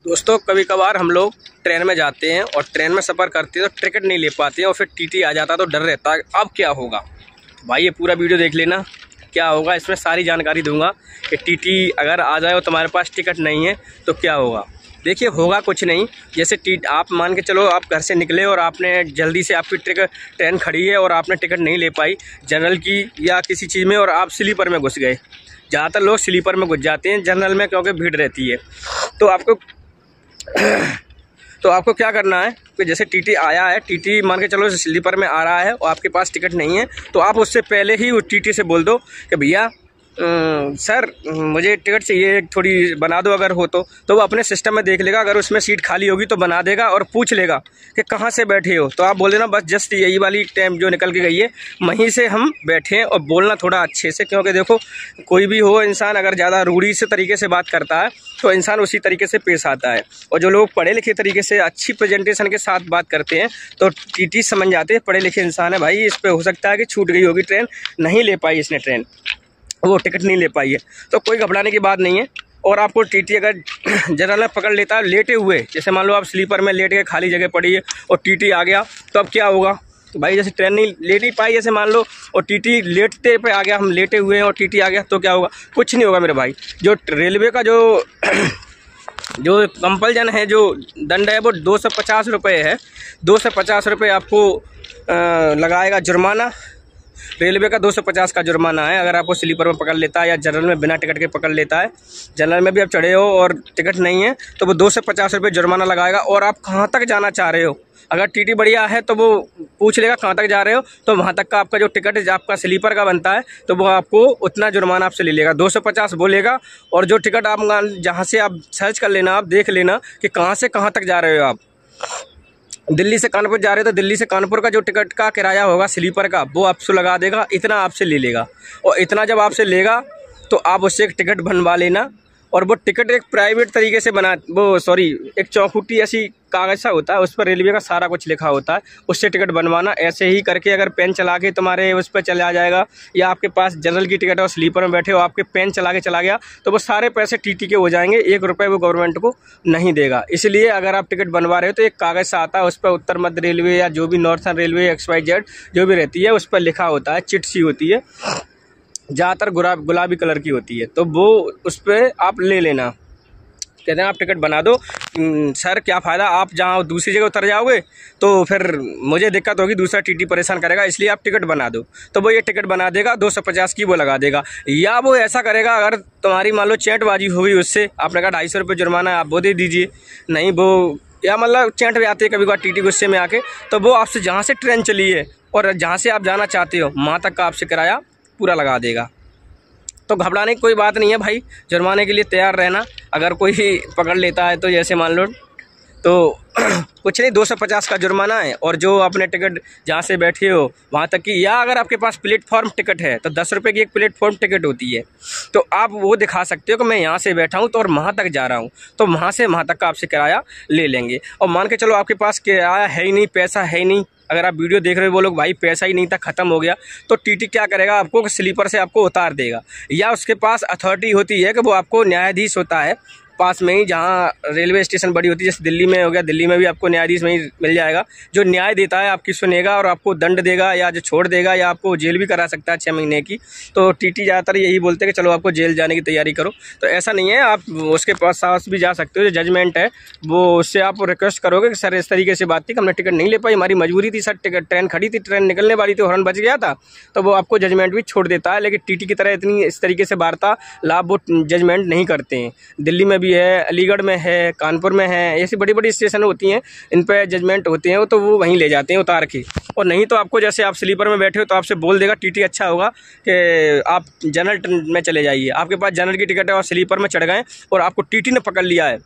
दोस्तों कभी कभार हम लोग ट्रेन में जाते हैं और ट्रेन में सफ़र करते हैं तो टिकट नहीं ले पाते हैं और फिर टीटी आ जाता है तो डर रहता है अब क्या होगा। भाई ये पूरा वीडियो देख लेना क्या होगा, इसमें सारी जानकारी दूंगा कि टीटी अगर आ जाए और तुम्हारे पास टिकट नहीं है तो क्या होगा। देखिए होगा कुछ नहीं, जैसे आप मान के चलो आप घर से निकले और आपने जल्दी से आपकी ट्रेन खड़ी है और आपने टिकट नहीं ले पाई जनरल की या किसी चीज़ में और आप स्लीपर में घुस गए। ज़्यादातर लोग स्लीपर में घुस जाते हैं जनरल में क्योंकि भीड़ रहती है। तो आपको क्या करना है कि जैसे टीटी आया है, टीटी मान के चलो स्लीपर में आ रहा है और आपके पास टिकट नहीं है तो आप उससे पहले ही उस टीटी से बोल दो कि भैया सर मुझे टिकट चाहिए थोड़ी बना दो अगर हो तो वो अपने सिस्टम में देख लेगा, अगर उसमें सीट खाली होगी तो बना देगा और पूछ लेगा कि कहाँ से बैठे हो। तो आप बोल देना बस जस्ट यही वाली टाइम जो निकल के गई है वहीं से हम बैठे हैं। और बोलना थोड़ा अच्छे से, क्योंकि देखो कोई भी हो इंसान अगर ज़्यादा रूढ़ी से तरीके से बात करता है तो इंसान उसी तरीके से पेश आता है। और जो लोग पढ़े लिखे तरीके से अच्छी प्रेजेंटेशन के साथ बात करते हैं तो टीटी समझ जाते हैं पढ़े लिखे इंसान है भाई, इस पर हो सकता है कि छूट गई होगी ट्रेन, नहीं ले पाई इसने ट्रेन, वो टिकट नहीं ले पाई है। तो कोई घबराने की बात नहीं है। और आपको टीटी अगर जनरल में पकड़ लेता है लेटे हुए, जैसे मान लो आप स्लीपर में लेट गए, खाली जगह पड़ी है और टीटी आ गया तो अब क्या होगा भाई। जैसे ट्रेन नहीं ले नहीं पाई जैसे मान लो और टीटी लेटते पे आ गया, हम लेटे हुए हैं और टीटी आ गया तो क्या होगा, कुछ नहीं होगा मेरे भाई। जो रेलवे का जो कंपल्जन है, जो दंड है वो 250 रुपये है। 250 रुपये आपको लगाएगा जुर्माना। रेलवे का 250 का जुर्माना है अगर आपको स्लीपर में पकड़ लेता है या जनरल में बिना टिकट के पकड़ लेता है। जनरल में भी आप चढ़े हो और टिकट नहीं है तो वो 250 रुपये जुर्माना लगाएगा। और आप कहाँ तक जाना चाह रहे हो, अगर टीटी बढ़िया है तो वो पूछ लेगा कहाँ तक जा रहे हो, तो वहाँ तक का आपका जो टिकट है आपका स्लीपर का बनता है तो वो आपको उतना जुर्माना आपसे ले लेगा, 250 बोलेगा। और जो टिकट आप जहाँ से आप सर्च कर लेना, आप देख लेना कि कहाँ से कहाँ तक जा रहे हो। आप दिल्ली से कानपुर जा रहे हो तो दिल्ली से कानपुर का जो टिकट का किराया होगा स्लीपर का वो आपसे लगा देगा, इतना आपसे ले लेगा। और इतना जब आपसे लेगा तो आप उससे एक टिकट बनवा लेना। और वो टिकट एक प्राइवेट तरीके से एक चौखुटी ऐसी कागज सा होता है, उस पर रेलवे का सारा कुछ लिखा होता है, उससे टिकट बनवाना। ऐसे ही करके अगर पेन चला के तुम्हारे उस पर चला जाएगा या आपके पास जनरल की टिकट है और स्लीपर में बैठे हो, आपके पेन चला के चला गया तो वो सारे पैसे टीटी के हो जाएंगे, 1 रुपये वो गवर्नमेंट को नहीं देगा। इसलिए अगर आप टिकट बनवा रहे हो तो एक कागज़ सा आता है, उस पर उत्तर मध्य रेलवे या जो भी नॉर्थर्न रेलवे XYZ जो भी रहती है उस पर लिखा होता है, चिट सी होती है, ज़्यादातर गुलाबी कलर की होती है, तो वो उस पर आप ले लेना। कहते हैं आप टिकट बना दो। सर क्या फ़ायदा, आप जहाँ दूसरी जगह उतर जाओगे तो फिर मुझे दिक्कत होगी, दूसरा टीटी परेशान करेगा, इसलिए आप टिकट बना दो। तो वो ये टिकट बना देगा, 250 की वो लगा देगा। या वो ऐसा करेगा अगर तुम्हारी मान लो चैटबाजी हो गई उससे, आपने कहा 250 रुपये जुर्माना आप वो दे दीजिए, नहीं वो या मतलब चैट भी आती है कभी कभार टीटी गुस्से में आके, तो वो आपसे जहाँ से ट्रेन चली है और जहाँ से आप जाना चाहते हो वहाँ तक का आपसे किराया पूरा लगा देगा। तो घबराने की कोई बात नहीं है भाई, जुर्माने के लिए तैयार रहना। अगर कोई पकड़ लेता है तो जैसे मान लो तो कुछ नहीं, 250 का जुर्माना है और जो आपने टिकट जहाँ से बैठे हो वहाँ तक की, या अगर आपके पास प्लेटफॉर्म टिकट है तो 10 रुपये की एक प्लेटफॉर्म टिकट होती है, तो आप वो दिखा सकते हो कि मैं यहाँ से बैठा हूँ तो और वहाँ तक जा रहा हूँ, तो वहाँ से वहाँ तक का आपसे किराया ले लेंगे। और मान के चलो आपके पास किराया है ही नहीं, पैसा है ही नहीं, अगर आप वीडियो देख रहे हो वो लोग भाई पैसा ही नहीं था ख़त्म हो गया, तो टीटी क्या करेगा आपको स्लीपर से आपको उतार देगा। या उसके पास अथॉरिटी होती है कि वो आपको न्यायाधीश होता है पास में ही, जहाँ रेलवे स्टेशन बड़ी होती है, जैसे दिल्ली में हो गया, दिल्ली में भी आपको न्यायाधीश वहीं मिल जाएगा जो न्याय देता है, आपकी सुनेगा और आपको दंड देगा या जो छोड़ देगा या आपको जेल भी करा सकता है 6 महीने की। तो टीटी ज़्यादातर यही बोलते हैं कि चलो आपको जेल जाने की तैयारी करो, तो ऐसा नहीं है, आप उसके पास भी जा सकते हो। जो जजमेंट है वो उससे आप रिक्वेस्ट करोगे कि सर इस तरीके से बात थी कि हमने टिकट नहीं ले पाई, हमारी मजबूरी थी सर, टिकट ट्रेन खड़ी थी, ट्रेन निकलने वाली थी, हॉर्न बज गया था, तो वो आपको जजमेंट भी छोड़ देता है। लेकिन टीटी की तरह इतनी इस तरीके से वार्तालाप वो जजमेंट नहीं करते हैं। दिल्ली में भी है, अलीगढ़ में है, कानपुर में है, ऐसी बड़ी बड़ी स्टेशन होती हैं, इन पे जजमेंट होते हैं, तो वो वहीं ले जाते हैं उतार के। और नहीं तो आपको जैसे आप स्लीपर में बैठे हो तो आपसे बोल देगा टीटी, अच्छा होगा कि आप जनरल में चले जाइए, आपके पास जनरल की टिकट है और स्लीपर में चढ़ गए और आपको टीटी ने पकड़ लिया है।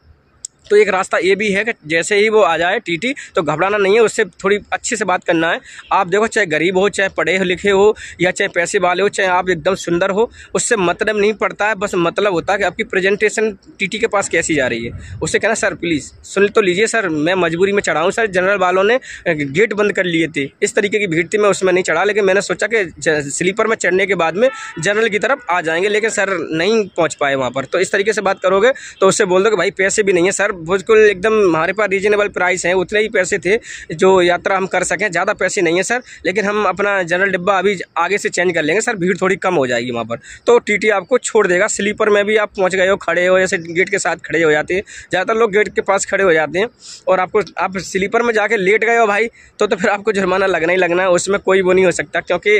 तो एक रास्ता ये भी है कि जैसे ही वो आ जाए टीटी तो घबराना नहीं है, उससे थोड़ी अच्छे से बात करना है। आप देखो चाहे गरीब हो, चाहे पढ़े लिखे हो, या चाहे पैसे वाले हो, चाहे आप एकदम सुंदर हो, उससे मतलब नहीं पड़ता है। बस मतलब होता है कि आपकी प्रेजेंटेशन टीटी के पास कैसी जा रही है। उससे कहना सर प्लीज़ सुन तो लीजिए सर, मैं मजबूरी में चढ़ा हूँ सर, जनरल वालों ने गेट बंद कर लिए थे, इस तरीके की भीड़ थी, मैं उसमें नहीं चढ़ा, लेकिन मैंने सोचा कि स्लीपर में चढ़ने के बाद में जनरल की तरफ आ जाएंगे, लेकिन सर नहीं पहुँच पाए वहाँ पर। तो इस तरीके से बात करोगे तो उससे बोल दो कि भाई पैसे भी नहीं है सर, बिल्कुल एकदम हमारे पास रीजनेबल प्राइस है, उतने ही पैसे थे जो यात्रा हम कर सकें, ज़्यादा पैसे नहीं है सर। लेकिन हम अपना जनरल डिब्बा अभी आगे से चेंज कर लेंगे सर, भीड़ थोड़ी कम हो जाएगी वहाँ पर, तो टीटी आपको छोड़ देगा। स्लीपर में भी आप पहुँच गए हो, खड़े हो, जैसे गेट के साथ खड़े हो जाते हैं, ज़्यादातर लोग गेट के पास खड़े हो जाते हैं, और आप स्लीपर में जाके लेट गए हो भाई, तो फिर आपको जुर्माना लगना ही लगना है, उसमें कोई वो नहीं हो सकता, क्योंकि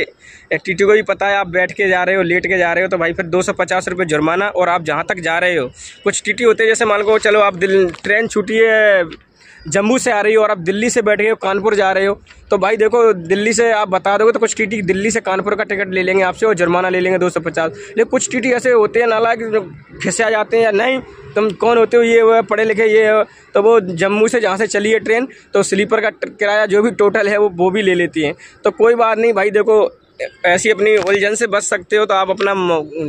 टीटी को भी पता है आप बैठ के जा रहे हो, लेट के जा रहे हो, तो भाई फिर 250 रुपये जुर्माना। और आप जहाँ तक जा रहे हो, कुछ टीटी होते हैं जैसे मान लो चलो आप ट्रेन छूटी है, जम्मू से आ रही हो और आप दिल्ली से बैठ गए हो, कानपुर जा रहे हो, तो भाई देखो दिल्ली से आप बता दोगे तो कुछ टीटी दिल्ली से कानपुर का टिकट ले लेंगे आपसे और जुर्माना ले लेंगे 250। लेकिन कुछ टीटी ऐसे होते हैं नालायक जो खिंचा जाते हैं, या नहीं तुम कौन होते हो, ये वो पढ़े लिखे ये है, तो वो जम्मू से जहाँ से चली है ट्रेन तो स्लीपर का किराया जो भी टोटल है वो भी ले लेती हैं। तो कोई बात नहीं भाई, देखो ऐसी अपनी उलझन से बच सकते हो तो आप अपना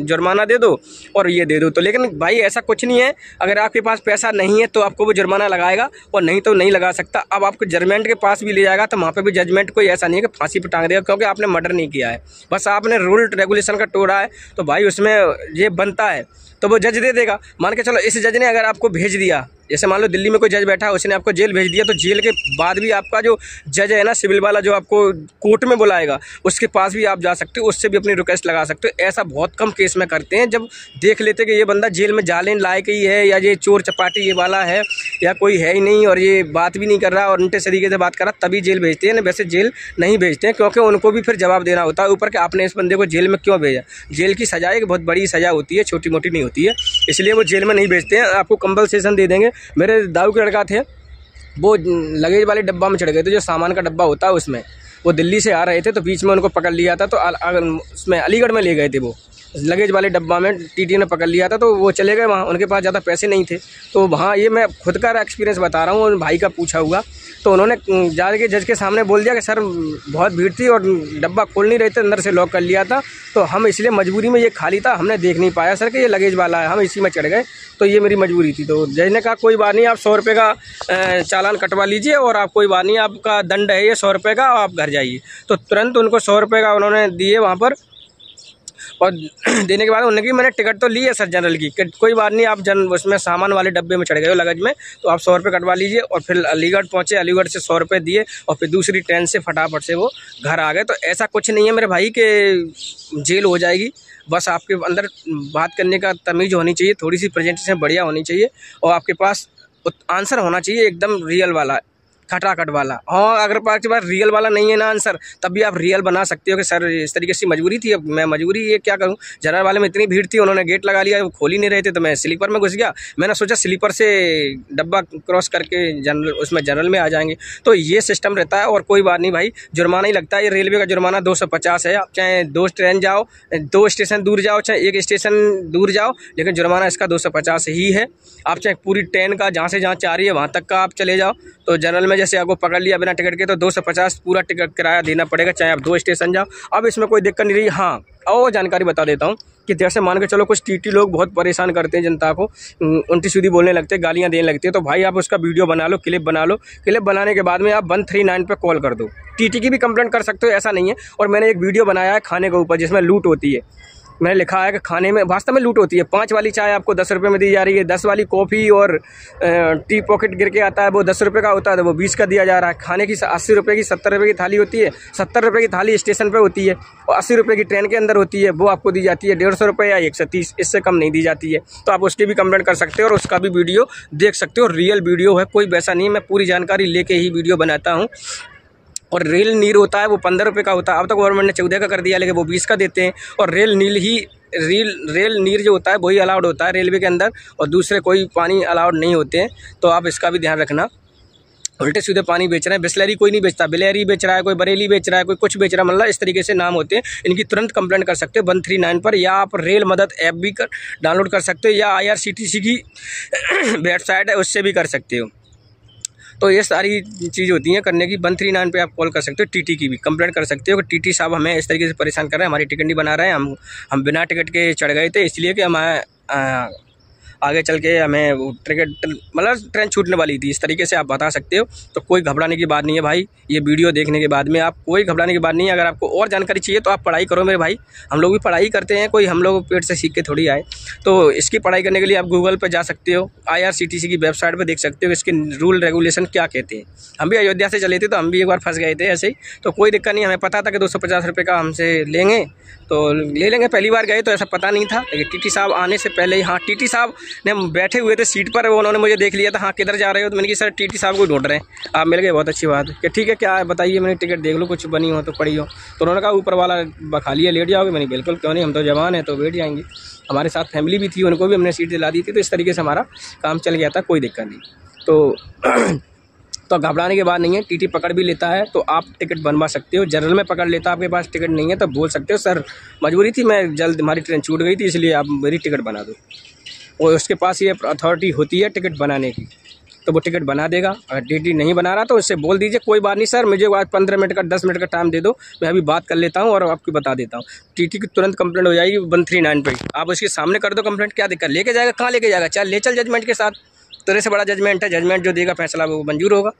जुर्माना दे दो और ये दे दो। तो लेकिन भाई ऐसा कुछ नहीं है, अगर आपके पास पैसा नहीं है तो आपको वो जुर्माना लगाएगा और नहीं तो नहीं लगा सकता। अब आपको जजमेंट के पास भी ले जाएगा तो वहाँ पे भी जजमेंट कोई ऐसा नहीं है कि फांसी पर टांग देगा, क्योंकि आपने मर्डर नहीं किया है, बस आपने रूल रेगुलेशन का तोड़ा है। तो भाई उसमें ये बनता है तो वो जज दे देगा। मान के चलो इस जज ने अगर आपको भेज दिया, जैसे मान लो दिल्ली में कोई जज बैठा है, उसने आपको जेल भेज दिया, तो जेल के बाद भी आपका जो जज है ना सिविल वाला, जो आपको कोर्ट में बुलाएगा, उसके पास भी आप जा सकते हो, उससे भी अपनी रिक्वेस्ट लगा सकते हो। ऐसा बहुत कम केस में करते हैं, जब देख लेते कि ये बंदा जेल में जाने लायक ही है, या ये चोर चपाटी ये वाला है, या कोई है ही नहीं और ये बात भी नहीं कर रहा और उल्टे तरीके से बात कर रहा, तभी जेल भेजते हैं। वैसे जेल नहीं भेजते हैं, क्योंकि उनको भी फिर जवाब देना होता है ऊपर कि आपने इस बंदे को जेल में क्यों भेजा। जेल की सजा एक बहुत बड़ी सजा होती है, छोटी मोटी नहीं होती है, इसलिए वो जेल में नहीं भेजते हैं। आपको कंपनसेशन दे देंगे। मेरे दाऊ के लड़का थे, वो लगेज वाले डब्बा में चढ़ गए थे, जो सामान का डब्बा होता है उसमें, वो दिल्ली से आ रहे थे, तो बीच में उनको पकड़ लिया था, तो उसमें अलीगढ़ में ले गए थे, वो लगेज वाले डब्बा में टीटी ने पकड़ लिया था, तो वो चले गए वहाँ, उनके पास ज़्यादा पैसे नहीं थे। तो वहाँ ये मैं खुद का एक्सपीरियंस बता रहा हूँ, भाई का पूछा हुआ, तो उन्होंने जाके जज के सामने बोल दिया कि सर बहुत भीड़ थी और डब्बा खोल नहीं रहे थे, अंदर से लॉक कर लिया था, तो हम इसलिए मजबूरी में, ये खाली था, हमने देख नहीं पाया सर कि ये लगेज वाला है, हम इसी में चढ़ गए, तो ये मेरी मजबूरी थी। तो जज ने कहा कोई बात नहीं, आप 100 रुपये का चालान कटवा लीजिए और आप कोई बात नहीं, आपका दंड है ये 100 रुपये का, आप घर जाइए। तो तुरंत उनको 100 रुपये का उन्होंने दिए वहाँ पर, और देने के बाद उन्होंने की मैंने टिकट तो ली है सर जनरल की, कोई बात नहीं, आप उसमें सामान वाले डब्बे में चढ़ गए हो लगेज में, तो आप 100 रुपये कटवा लीजिए। और फिर अलीगढ़ पहुँचे, अलीगढ़ से 100 रुपये दिए और फिर दूसरी ट्रेन से फटाफट से वो घर आ गए। तो ऐसा कुछ नहीं है मेरे भाई के जेल हो जाएगी, बस आपके अंदर बात करने का तमीज़ होनी चाहिए, थोड़ी सी प्रेजेंटेशन बढ़िया होनी चाहिए, और आपके पास आंसर होना चाहिए एकदम रियल वाला, खटाखट वाला। हाँ, अगर आपके पास रियल वाला नहीं है ना आंसर, तब भी आप रियल बना सकते हो कि सर इस तरीके से मजबूरी थी, अब मैं मजबूरी ये क्या करूं, जनरल वाले में इतनी भीड़ थी, उन्होंने गेट लगा लिया, वो खोल ही नहीं रहे थे, तो मैं स्लीपर में घुस गया, मैंने सोचा स्लीपर से डब्बा क्रॉस करके जनरल, उसमें जनरल में आ जाएंगे। तो ये सिस्टम रहता है, और कोई बात नहीं भाई, जुर्माना ही लगता है। ये रेलवे का जुर्माना 250 है, आप चाहे 2 ट्रेन जाओ, 2 स्टेशन दूर जाओ, चाहे 1 स्टेशन दूर जाओ, लेकिन जुर्माना इसका 250 ही है। आप चाहे पूरी ट्रेन का जहाँ से जहाँ चाह रही है वहाँ तक का आप चले जाओ, तो जनरल में जैसे आपको पकड़ लिया बिना टिकट के, तो 250 पूरा टिकट किराया देना पड़ेगा, चाहे आप 2 स्टेशन जाओ। अब इसमें कोई दिक्कत नहीं रही। हाँ, और जानकारी बता देता हूँ कि जैसे मान के चलो कुछ टीटी लोग बहुत परेशान करते हैं जनता को, उल्टी सीधी बोलने लगते हैं, गालियाँ देने लगते हैं, तो भाई आप उसका वीडियो बना लो, क्लिप बना लो, क्लिप बनाने के बाद में आप 139 पे कॉल कर दो। टीटी की भी कंप्लेंट कर सकते हो, ऐसा नहीं है। और मैंने एक वीडियो बनाया है खाने के ऊपर, जिसमें लूट होती है, मैंने लिखा है कि खाने में वास्तव में लूट होती है। 5 वाली चाय आपको 10 रुपये में दी जा रही है, 10 वाली कॉफ़ी और टी पॉकेट गिर के आता है, वो 10 रुपये का होता है, तो वो 20 का दिया जा रहा है। खाने की 80 रुपये की 70 रुपये की थाली होती है, 70 रुपये की थाली स्टेशन पे होती है, और 80 रुपये की ट्रेन के अंदर होती है, वो आपको दी जाती है 150 रुपये या 130, इससे कम नहीं दी जाती है। तो आप उसकी भी कंप्लेंट कर सकते हो और उसका भी वीडियो देख सकते हो, रियल वीडियो है, कोई वैसा नहीं, मैं पूरी जानकारी लेके ही वीडियो बनाता हूँ। और रेल नीर होता है वो 15 रुपये का होता है, अब तक गवर्नमेंट ने 14 का कर दिया, लेकिन वो 20 का देते हैं। और रेल नीर जो होता है वही अलाउड होता है रेलवे के अंदर, और दूसरे कोई पानी अलाउड नहीं होते हैं, तो आप इसका भी ध्यान रखना। उल्टे सीधे पानी बेच रहे हैं, बिस्लरी कोई नहीं बेचता, बिलेरी बेच रहा है, कोई बरेली बेच रहा है, कोई कुछ बेच रहा है, मतलब इस तरीके से नाम होते हैं। इनकी तुरंत कंप्लेंट कर सकते हो 139 पर, या आप रेल मदद ऐप भी डाउनलोड कर सकते हो, या IRCTC की वेबसाइट है उससे भी कर सकते हो। तो ये सारी चीज़ होती हैं करने की। 139 पे आप कॉल कर सकते हो, टीटी की भी कंप्लेंट कर सकते हो कि टीटी साहब हमें इस तरीके से परेशान कर रहे हैं, हमारी टिकट नहीं बना रहे हैं, हम बिना टिकट के चढ़ गए थे, इसलिए कि हमारे आगे चल के हमें टिकट मतलब ट्रेन छूटने वाली थी, इस तरीके से आप बता सकते हो। तो कोई घबराने की बात नहीं है भाई, ये वीडियो देखने के बाद में आप कोई घबराने की बात नहीं है। अगर आपको और जानकारी चाहिए तो आप पढ़ाई करो मेरे भाई, हम लोग भी पढ़ाई करते हैं, कोई हम लोग पेट से सीख के थोड़ी आए। तो इसकी पढ़ाई करने के लिए आप गूगल पर जा सकते हो, IRCTC की वेबसाइट पर देख सकते हो इसके रूल रेगुलेशन क्या कहते हैं। हम भी अयोध्या से चले थे तो हम भी एक बार फंस गए थे ऐसे ही, तो कोई दिक्कत नहीं, हमें पता था कि 250 रुपये का हमसे लेंगे तो ले लेंगे। पहली बार गए तो ऐसा पता नहीं था, लेकिन TT साहब आने से पहले ही, हाँ TT साहब ने बैठे हुए थे सीट पर, उन्होंने मुझे देख लिया था, हाँ किधर जा रहे हो, तो मैंने कहा सर TT साहब को ढूंढ रहे हैं, आप मिल गए, बहुत अच्छी बात है। कि ठीक है क्या है बताइए, मैंने टिकट देख लो, कुछ बनी हो तो पड़ी हो। तो उन्होंने कहा ऊपर वाला बखा लिया, लेट जाओगे। मैंने बिल्कुल क्यों नहीं, हम तो जवान हैं तो बैठ जाएंगे। हमारे साथ फैमिली भी थी, उनको भी हमने सीट दिला दी थी, तो इस तरीके से हमारा काम चल गया था, कोई दिक्कत नहीं। तो घबराने की बात नहीं है, TT पकड़ भी लेता है तो आप टिकट बनवा सकते हो। जनरल में पकड़ लेता, आपके पास टिकट नहीं है तो बोल सकते हो सर मजबूरी थी, मैं जल्द हमारी ट्रेन छूट गई थी इसलिए आप मेरी टिकट बना दो। और उसके पास ये अथॉरिटी होती है टिकट बनाने की, तो वो टिकट बना देगा। अगर TT नहीं बना रहा तो उससे बोल दीजिए कोई बात नहीं सर, मुझे आज 15 मिनट का 10 मिनट का टाइम दे दो, मैं अभी बात कर लेता हूँ और आपको बता देता हूँ। TT की तुरंत कंप्लेंट हो जाएगी 139 पे, आप उसके सामने कर दो कंप्लेंट, क्या दिक्कत, लेके जाएगा, कहाँ लेके जाएगा, चल ले चल जजमेंट के साथ, तेरे से बड़ा जजमेंट है, जजमेंट जो देगा फैसला वो मंजूर होगा।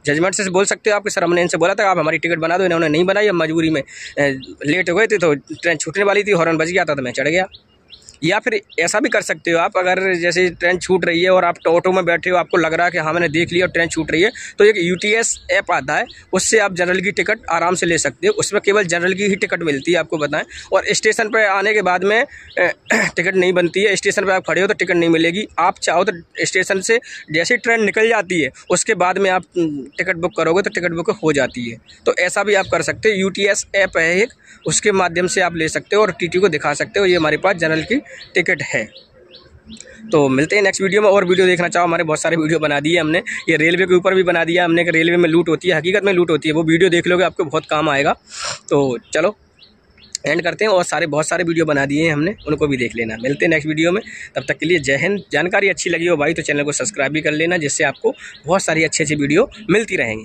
जजमेंट से बोल सकते हो आप कि सर हमने इनसे बोला था आप हमारी टिकट बना दो, इन्होंने नहीं बनाई, अब मजबूरी में लेट हो गए थे तो ट्रेन छूटने वाली थी, हॉर्न बज गया था तो मैं चढ़ गया। या फिर ऐसा भी कर सकते हो आप, अगर जैसे ट्रेन छूट रही है और आप ऑटो में बैठे हो, आपको लग रहा है कि हाँ मैंने देख लिया और ट्रेन छूट रही है, तो एक UTS ऐप आता है, उससे आप जनरल की टिकट आराम से ले सकते हो। उसमें केवल जनरल की ही टिकट मिलती है, आपको बताएं। और स्टेशन पर आने के बाद में टिकट नहीं बनती है, स्टेशन पर आप खड़े हो तो टिकट नहीं मिलेगी। आप चाहो तो स्टेशन से जैसे ट्रेन निकल जाती है उसके बाद में आप टिकट बुक करोगे तो टिकट बुक हो जाती है। तो ऐसा भी आप कर सकते हो, UTS ऐप है एक, उसके माध्यम से आप ले सकते हो और TT को दिखा सकते हो ये हमारे पास जनरल की टिकट है। तो मिलते हैं नेक्स्ट वीडियो में। और वीडियो देखना चाहो, हमारे बहुत सारे वीडियो बना दिए हमने, ये रेलवे के ऊपर भी बना दिया हमने कि रेलवे में लूट होती है, हकीकत में लूट होती है, वो वीडियो देख लोगे आपको बहुत काम आएगा। तो चलो एंड करते हैं, और बहुत सारे वीडियो बना दिए हैं हमने, उनको भी देख लेना। मिलते हैं नेक्स्ट वीडियो में, तब तक के लिए जय हिंद। जानकारी अच्छी लगी हो भाई तो चैनल को सब्सक्राइब भी कर लेना, जिससे आपको बहुत सारी अच्छी वीडियो मिलती रहेंगी।